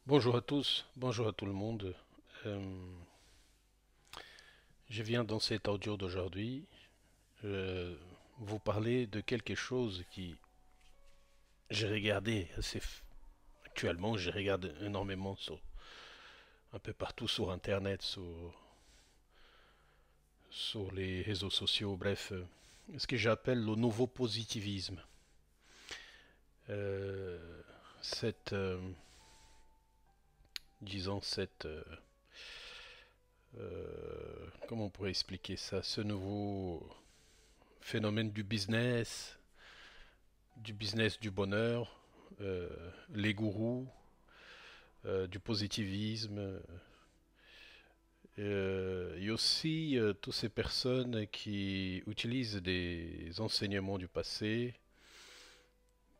Bonjour à tous, bonjour à tout le monde. Euh, je viens dans cet audio d'aujourd'hui vous parler de quelque chose qui j'ai regardé actuellement, je regarde énormément un peu partout sur Internet, sur les réseaux sociaux, bref, ce que j'appelle le nouveau positivisme. Euh, cette, disons, comment on pourrait expliquer ça, ce nouveau phénomène du business du bonheur, euh, les gourous, du positivisme, et aussi toutes ces personnes qui utilisent des enseignements du passé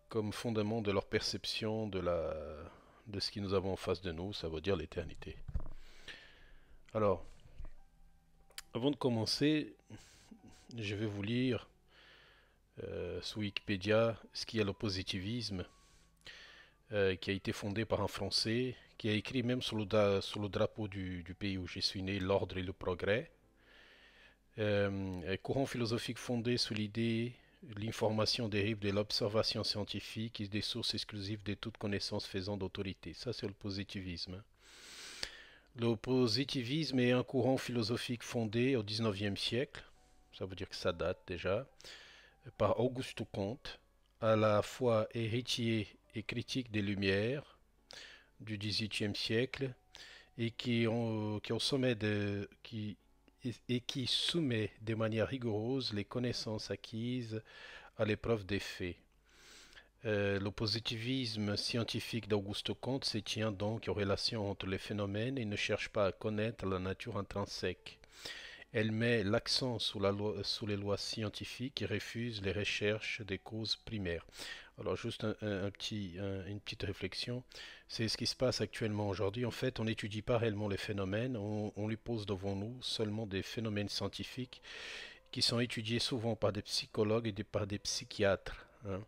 comme fondement de leur perception de ce que nous avons en face de nous, ça veut dire l'éternité. Alors, avant de commencer, je vais vous lire sur Wikipédia ce qu'est le positivisme, qui a été fondé par un Français, qui a écrit même sur le drapeau du pays où je suis né, l'ordre et le progrès. Un courant philosophique fondé sur l'idée l'information dérive de l'observation scientifique et des sources exclusives de toute connaissance faisant d'autorité. Ça, c'est le positivisme. Le positivisme est un courant philosophique fondé au XIXe siècle, ça veut dire que ça date déjà, par Auguste Comte, à la fois héritier et critique des Lumières du XVIIIe siècle et qui, au sommet et qui soumet de manière rigoureuse les connaissances acquises à l'épreuve des faits. Le positivisme scientifique d'Auguste Comte se tient donc aux relations entre les phénomènes et ne cherche pas à connaître la nature intrinsèque. Elle met l'accent sur les lois scientifiques et refuse les recherches des causes primaires. Alors juste une petite réflexion, c'est ce qui se passe actuellement aujourd'hui. En fait, on n'étudie pas réellement les phénomènes, on lui pose devant nous seulement des phénomènes scientifiques qui sont étudiés souvent par des psychologues et par des psychiatres, hein.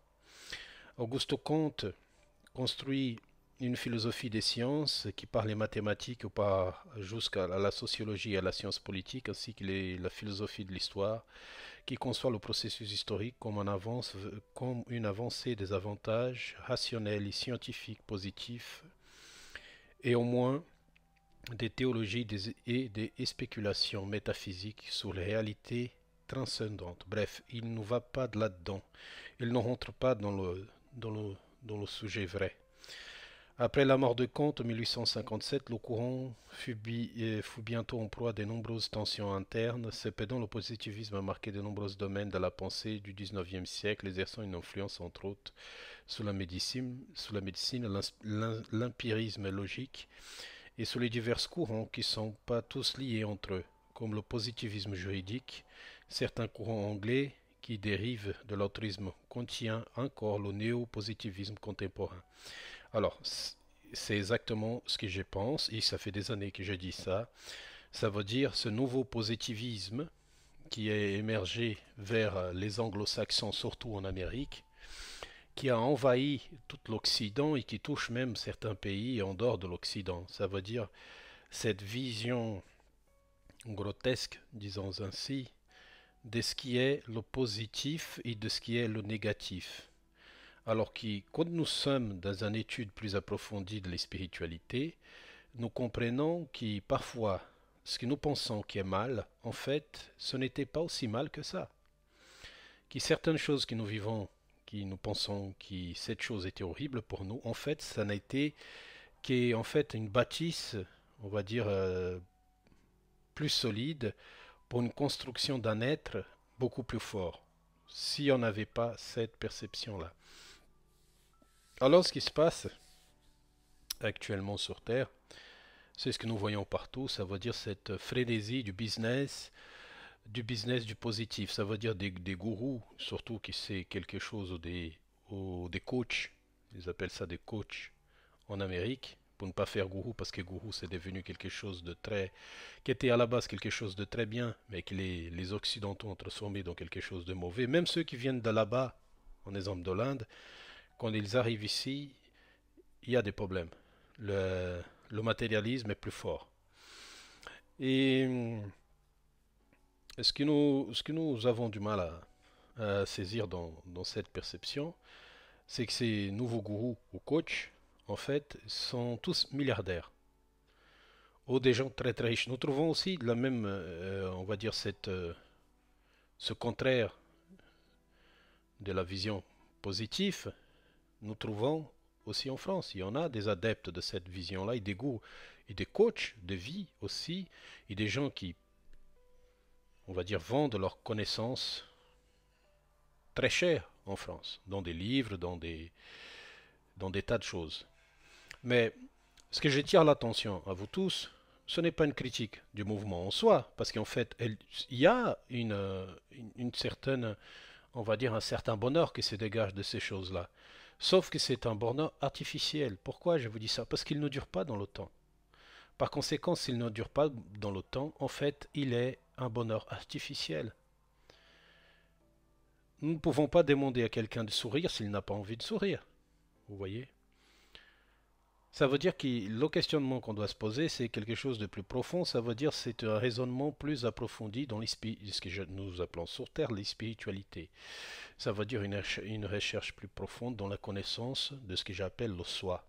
Auguste Comte construit une philosophie des sciences qui part les mathématiques ou part jusqu'à la sociologie et à la science politique, ainsi que la philosophie de l'histoire, qui conçoit le processus historique comme une avancée des avantages rationnels et scientifiques positifs, et au moins des théologies et des spéculations métaphysiques sur les réalités transcendantes. Bref, il ne va pas de là-dedans. Il ne rentre pas dans le, dans le sujet vrai. Après la mort de Comte en 1857, le courant fut bientôt en proie à de nombreuses tensions internes. Cependant, le positivisme a marqué de nombreux domaines de la pensée du XIXe siècle, exerçant une influence entre autres sur la médecine, l'empirisme logique et sur les divers courants qui ne sont pas tous liés entre eux, comme le positivisme juridique. Certains courants anglais qui dérivent de l'autorisme contiennent encore le néo-positivisme contemporain. Alors, c'est exactement ce que je pense, et ça fait des années que je dis ça. Ça veut dire ce nouveau positivisme qui est émergé vers les anglo-saxons, surtout en Amérique, qui a envahi tout l'Occident et qui touche même certains pays en dehors de l'Occident. Ça veut dire cette vision grotesque, disons ainsi, de ce qui est le positif et de ce qui est le négatif. Alors que quand nous sommes dans une étude plus approfondie de la spiritualité, nous comprenons que parfois ce que nous pensons qui est mal, en fait, ce n'était pas aussi mal que ça. Que certaines choses que nous vivons, qui nous pensons que cette chose était horrible pour nous, en fait, ça n'a été qu'en fait une bâtisse, on va dire, plus solide pour une construction d'un être beaucoup plus fort. Si on n'avait pas cette perception-là. Alors, ce qui se passe actuellement sur Terre, c'est ce que nous voyons partout, ça veut dire cette frénésie du positif, ça veut dire des gourous, surtout qui c'est quelque chose, ou des coachs, ils appellent ça des coachs en Amérique, pour ne pas faire gourou, parce que gourou c'est devenu quelque chose de très, qui était à la base quelque chose de très bien, mais que les Occidentaux ont transformé dans quelque chose de mauvais. Même ceux qui viennent de là-bas, en exemple de l'Inde, quand ils arrivent ici, il y a des problèmes. Le, le matérialisme est plus fort. Et ce que nous avons du mal à saisir dans cette perception, c'est que ces nouveaux gourous ou coachs, en fait, sont tous milliardaires ou des gens très très riches. Nous trouvons aussi la même, on va dire, ce contraire de la vision positive, nous trouvons aussi en France. Il y en a des adeptes de cette vision-là, et des gourous, et des coachs de vie aussi, et des gens qui, on va dire, vendent leurs connaissances très chères en France, dans des livres, dans des tas de choses. Mais ce que j'attire l'attention à vous tous, ce n'est pas une critique du mouvement en soi, parce qu'en fait, il y a une certaine, on va dire, un certain bonheur qui se dégage de ces choses-là. Sauf que c'est un bonheur artificiel. Pourquoi je vous dis ça? Parce qu'il ne dure pas dans le temps. Par conséquent, s'il ne dure pas dans le temps, en fait, il est un bonheur artificiel. Nous ne pouvons pas demander à quelqu'un de sourire s'il n'a pas envie de sourire. Vous voyez? Ça veut dire que le questionnement qu'on doit se poser, c'est quelque chose de plus profond. Ça veut dire c'est un raisonnement plus approfondi dans ce que nous appelons sur Terre les spiritualités. Ça veut dire une recherche plus profonde dans la connaissance de ce que j'appelle le soi.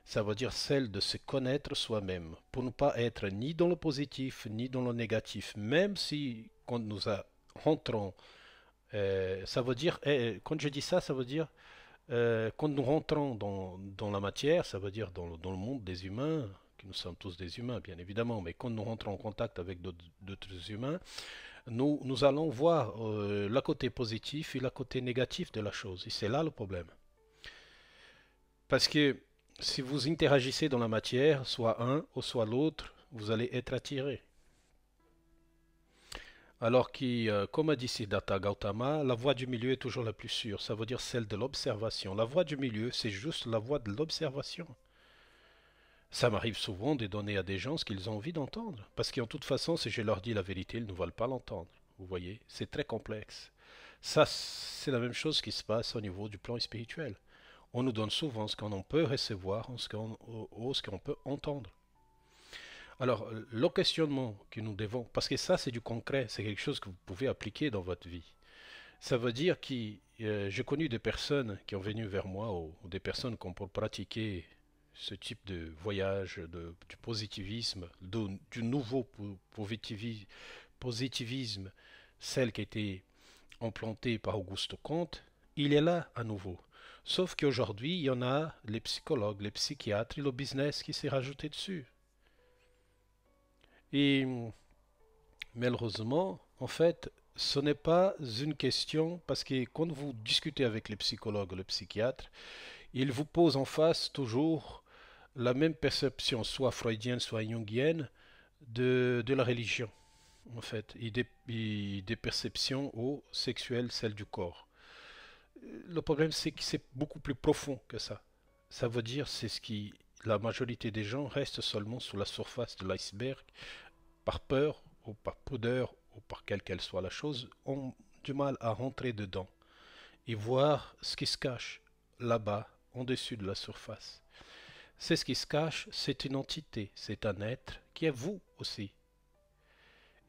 Ça veut dire celle de se connaître soi-même, pour ne pas être ni dans le positif ni dans le négatif, même si quand rentrons, ça veut dire, quand je dis ça, ça veut dire quand nous rentrons dans la matière, ça veut dire dans le monde des humains, que nous sommes tous des humains bien évidemment, mais quand nous rentrons en contact avec d'autres humains, nous allons voir le côté positif et le côté négatif de la chose. Et c'est là le problème. Parce que si vous interagissez dans la matière, soit un ou soit l'autre, vous allez être attiré. Alors que, comme a dit Siddhartha Gautama, la voie du milieu est toujours la plus sûre. Ça veut dire celle de l'observation. La voie du milieu, c'est juste la voie de l'observation. Ça m'arrive souvent de donner à des gens ce qu'ils ont envie d'entendre. Parce qu'en toute façon, si je leur dis la vérité, ils ne veulent pas l'entendre. Vous voyez, c'est très complexe. Ça, c'est la même chose qui se passe au niveau du plan spirituel. On nous donne souvent ce qu'on peut recevoir ou ce qu'on peut entendre. Alors, le questionnement que nous devons, parce que ça c'est du concret, c'est quelque chose que vous pouvez appliquer dans votre vie. Ça veut dire que j'ai connu des personnes qui ont venu vers moi ou des personnes qui ont pour pratiquer ce type de voyage, du positivisme, du nouveau positivisme, celle qui a été implantée par Auguste Comte, il est là à nouveau. Sauf qu'aujourd'hui, il y en a les psychologues, les psychiatres et le business qui s'est rajouté dessus. Et malheureusement, en fait, ce n'est pas une question, parce que quand vous discutez avec les psychologues ou les psychiatres, ils vous posent en face toujours la même perception, soit freudienne, soit jungienne, de la religion, en fait, et des perceptions sexuelles, celles du corps. Le problème, c'est que c'est beaucoup plus profond que ça. Ça veut dire, c'est ce qui, la majorité des gens restent seulement sous la surface de l'iceberg, par peur ou par pudeur ou par quelle qu'elle soit la chose, ont du mal à rentrer dedans et voir ce qui se cache là-bas, en dessus de la surface. C'est ce qui se cache, c'est une entité, c'est un être qui est vous aussi.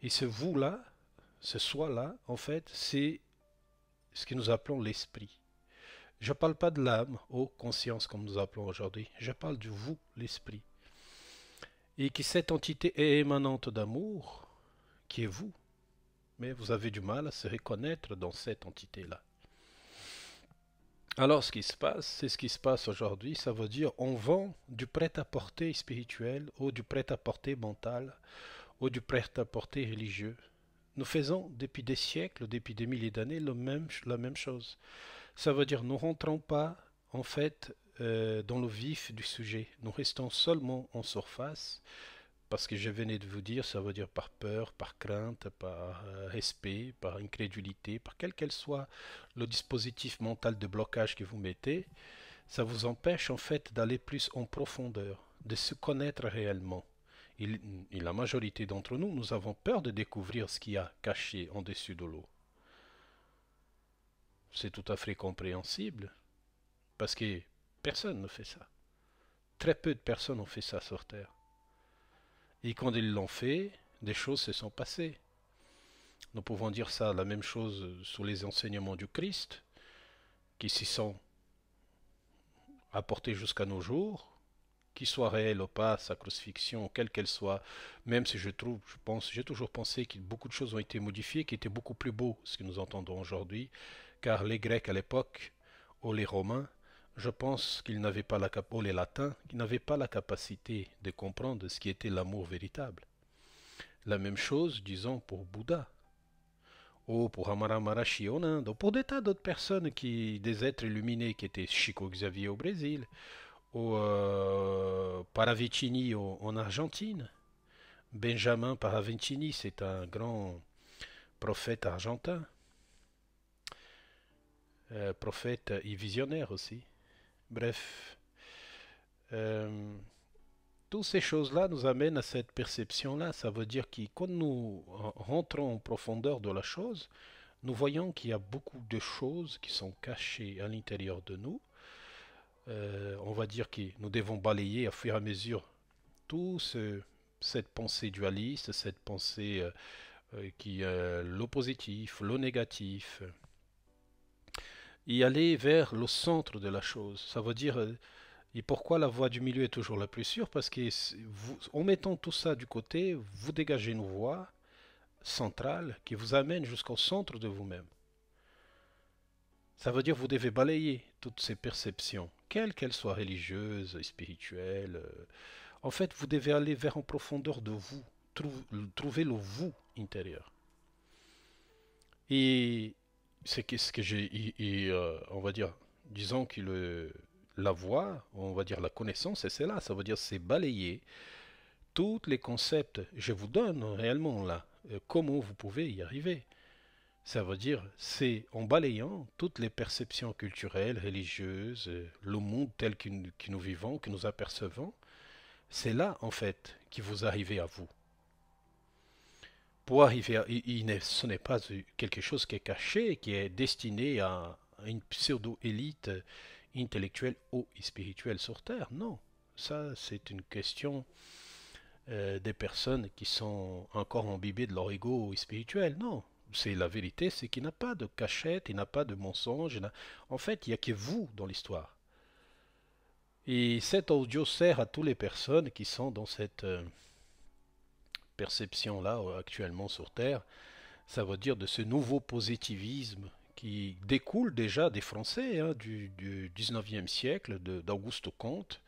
Et ce vous-là, ce soi-là, en fait, c'est ce que nous appelons l'esprit. Je ne parle pas de l'âme ou conscience comme nous appelons aujourd'hui, je parle du vous, l'esprit. Et que cette entité est émanante d'amour, qui est vous. Mais vous avez du mal à se reconnaître dans cette entité-là. Alors ce qui se passe, c'est ce qui se passe aujourd'hui, ça veut dire on vend du prêt-à-porter spirituel ou du prêt-à-porter mental ou du prêt-à-porter religieux. Nous faisons depuis des siècles, depuis des milliers d'années la même chose. Ça veut dire nous ne rentrons pas en fait dans le vif du sujet. Nous restons seulement en surface parce que je venais de vous dire, ça veut dire par peur, par crainte, par respect, par incrédulité, par quel qu'elle soit le dispositif mental de blocage que vous mettez, ça vous empêche en fait d'aller plus en profondeur, de se connaître réellement. Et la majorité d'entre nous, nous avons peur de découvrir ce qu'il y a caché en dessus de l'eau. C'est tout à fait compréhensible, parce que personne ne fait ça. Très peu de personnes ont fait ça sur Terre. Et quand ils l'ont fait, des choses se sont passées. Nous pouvons dire ça, la même chose sur les enseignements du Christ, qui s'y sont apportés jusqu'à nos jours, qu'ils soient réels ou pas, sa crucifixion, quelle qu'elle soit, même si j'ai toujours pensé que beaucoup de choses ont été modifiées, qui étaient beaucoup plus beaux, ce que nous entendons aujourd'hui, car les Grecs à l'époque, ou les Romains, je pense qu'ils n'avaient pas ou les Latins, qu'ils n'avaient pas la capacité de comprendre ce qui était l'amour véritable. La même chose, disons, pour Bouddha, ou pour Amara Marashi en Inde, ou pour des tas d'autres personnes, des êtres illuminés qui étaient Chico Xavier au Brésil, ou Paravicini en Argentine. Benjamin Paravicini, c'est un grand prophète argentin, prophète et visionnaire aussi. Bref, euh, toutes ces choses-là nous amènent à cette perception-là. Ça veut dire que quand nous rentrons en profondeur de la chose, nous voyons qu'il y a beaucoup de choses qui sont cachées à l'intérieur de nous. On va dire que nous devons balayer à fur et à mesure cette pensée dualiste, cette pensée qui est le positif, le négatif, et aller vers le centre de la chose. Ça veut dire, et pourquoi la voie du milieu est toujours la plus sûre? Parce que en mettant tout ça du côté, vous dégagez une voie centrale qui vous amène jusqu'au centre de vous-même. Ça veut dire que vous devez balayer toutes ces perceptions, quelles qu'elles soient religieuses, spirituelles. En fait, vous devez aller vers en profondeur de vous, trouver le vous intérieur. Et c'est ce que on va dire, disons que la voie, on va dire la connaissance, c'est cela. Ça veut dire c'est balayer tous les concepts. Je vous donne réellement là comment vous pouvez y arriver. Ça veut dire c'est en balayant toutes les perceptions culturelles, religieuses, le monde tel que nous vivons, que nous apercevons. C'est là en fait que vous arrivez à vous. Pour arriver à, ce n'est pas quelque chose qui est caché, qui est destiné à une pseudo-élite intellectuelle ou spirituelle sur Terre. Non, ça c'est une question des personnes qui sont encore imbibées de leur ego spirituel. Non, c'est la vérité, c'est qu'il n'y a pas de cachette, il n'y a pas de mensonge. En fait, il n'y a que vous dans l'histoire. Et cet audio sert à toutes les personnes qui sont dans cette perception-là actuellement sur Terre. Ça veut dire de ce nouveau positivisme qui découle déjà des Français hein, du 19e siècle, d'Auguste Comte,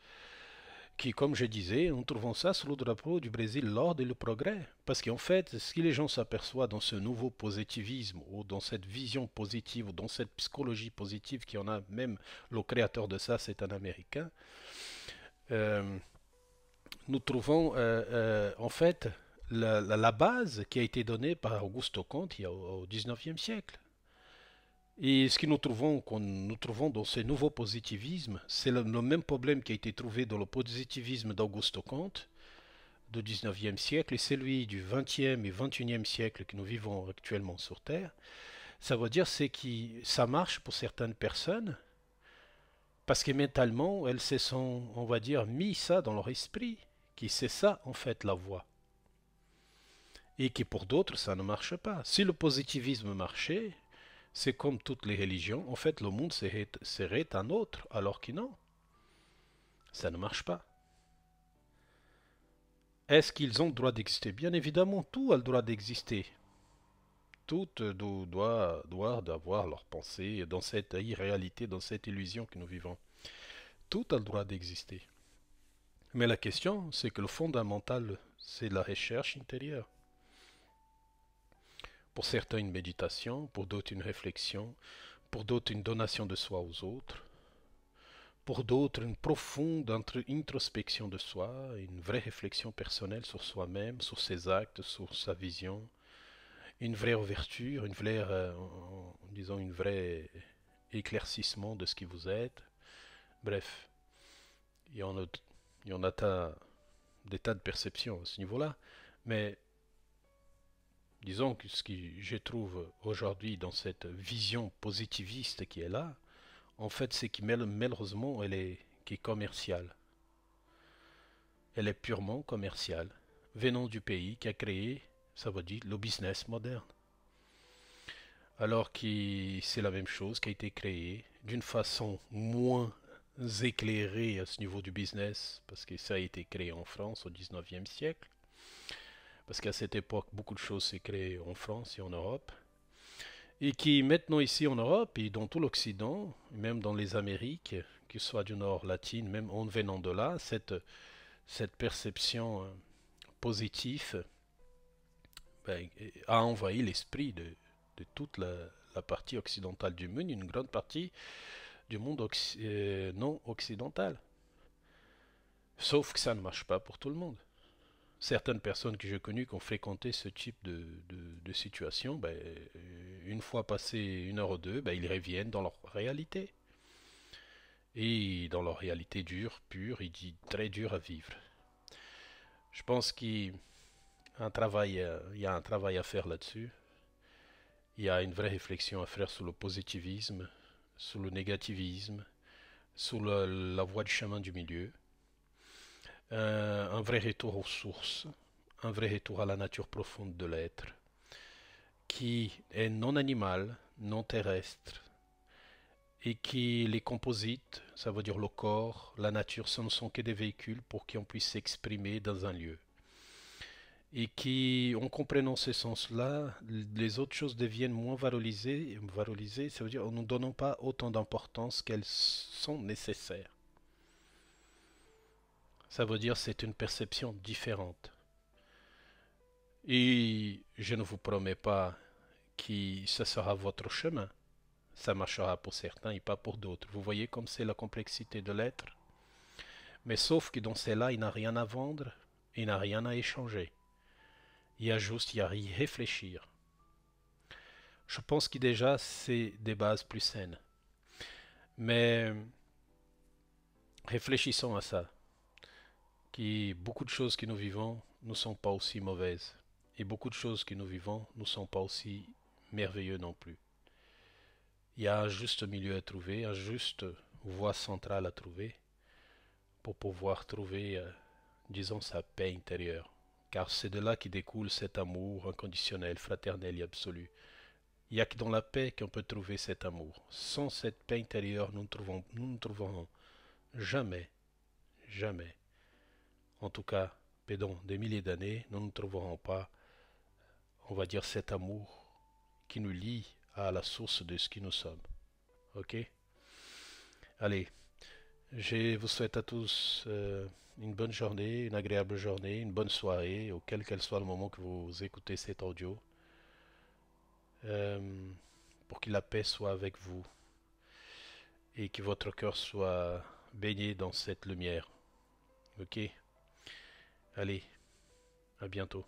qui, comme je disais, nous trouvons ça sous le drapeau du Brésil, l'ordre et le progrès. Parce qu'en fait, ce que les gens s'aperçoivent dans ce nouveau positivisme, ou dans cette vision positive, ou dans cette psychologie positive, qui en a même le créateur de ça, c'est un Américain, euh, nous trouvons en fait la base qui a été donnée par Auguste Comte au 19e siècle. Et ce que nous trouvons dans ce nouveau positivisme, c'est le même problème qui a été trouvé dans le positivisme d'Auguste Comte du 19e siècle et celui du 20e et 21e siècle que nous vivons actuellement sur Terre. Ça veut dire c'est que ça marche pour certaines personnes parce que mentalement, elles se sont, on va dire, mis ça dans leur esprit, qui c'est ça en fait la voie. Et que pour d'autres, ça ne marche pas. Si le positivisme marchait, c'est comme toutes les religions, en fait, le monde serait un autre, alors que non, ça ne marche pas. Est-ce qu'ils ont le droit d'exister? Bien évidemment, tout a le droit d'exister. Tout doit avoir leur pensée dans cette irréalité, dans cette illusion que nous vivons. Tout a le droit d'exister. Mais la question, c'est que le fondamental, c'est la recherche intérieure. Pour certains, une méditation, pour d'autres, une réflexion, pour d'autres, une donation de soi aux autres, pour d'autres, une profonde introspection de soi, une vraie réflexion personnelle sur soi-même, sur ses actes, sur sa vision, une vraie ouverture, une vraie, disons, une vraie éclaircissement de ce qui vous êtes. Bref, il y en a des tas de perceptions à ce niveau-là, mais disons que ce que je trouve aujourd'hui dans cette vision positiviste qui est là, en fait, c'est que malheureusement, qui est commerciale. Elle est purement commerciale, venant du pays qui a créé, ça veut dire, le business moderne. Alors que c'est la même chose qui a été créée d'une façon moins éclairée à ce niveau du business, parce que ça a été créé en France au 19e siècle, parce qu'à cette époque, beaucoup de choses s'est créées en France et en Europe, et qui maintenant ici en Europe et dans tout l'Occident, même dans les Amériques, que ce soit du Nord latine, même en venant de là, cette perception positive ben, a envahi l'esprit de toute la partie occidentale du monde, une grande partie du monde non occidental. Sauf que ça ne marche pas pour tout le monde. Certaines personnes que j'ai connues qui ont fréquenté ce type de situation, ben, une fois passé une heure ou deux, ben, ils reviennent dans leur réalité. Et dans leur réalité dure, pure, et dit très dure à vivre. Je pense il y a un travail à faire là-dessus. Il y a une vraie réflexion à faire sur le positivisme, sur le négativisme, sur la voie du chemin du milieu. Un vrai retour aux sources, un vrai retour à la nature profonde de l'être, qui est non animal, non terrestre, et qui les composite, ça veut dire le corps, la nature, ce ne sont que des véhicules pour qu'on puisse s'exprimer dans un lieu. Et qui, en comprenant ce sens-là, les autres choses deviennent moins valorisées, ça veut dire en ne donnant pas autant d'importance qu'elles sont nécessaires. Ça veut dire c'est une perception différente. Et je ne vous promets pas que ce sera votre chemin. Ça marchera pour certains et pas pour d'autres. Vous voyez comme c'est la complexité de l'être. Mais sauf que dans cela, il n'a rien à vendre, il n'a rien à échanger. Il y a à y réfléchir. Je pense que déjà, c'est des bases plus saines. Mais réfléchissons à ça, que beaucoup de choses que nous vivons ne sont pas aussi mauvaises. Et beaucoup de choses que nous vivons ne sont pas aussi merveilleuses non plus. Il y a un juste milieu à trouver, un juste voie centrale à trouver pour pouvoir trouver, disons, sa paix intérieure. Car c'est de là qui découle cet amour inconditionnel, fraternel et absolu. Il n'y a que dans la paix qu'on peut trouver cet amour. Sans cette paix intérieure, nous ne trouverons jamais, jamais, en tout cas, pendant des milliers d'années, nous ne trouverons pas, on va dire, cet amour qui nous lie à la source de ce que nous sommes. Ok? Allez, je vous souhaite à tous une bonne journée, une agréable journée, une bonne soirée, auquel qu'elle soit le moment que vous écoutez cet audio, euh, pour que la paix soit avec vous et que votre cœur soit baigné dans cette lumière. Ok? Allez, à bientôt.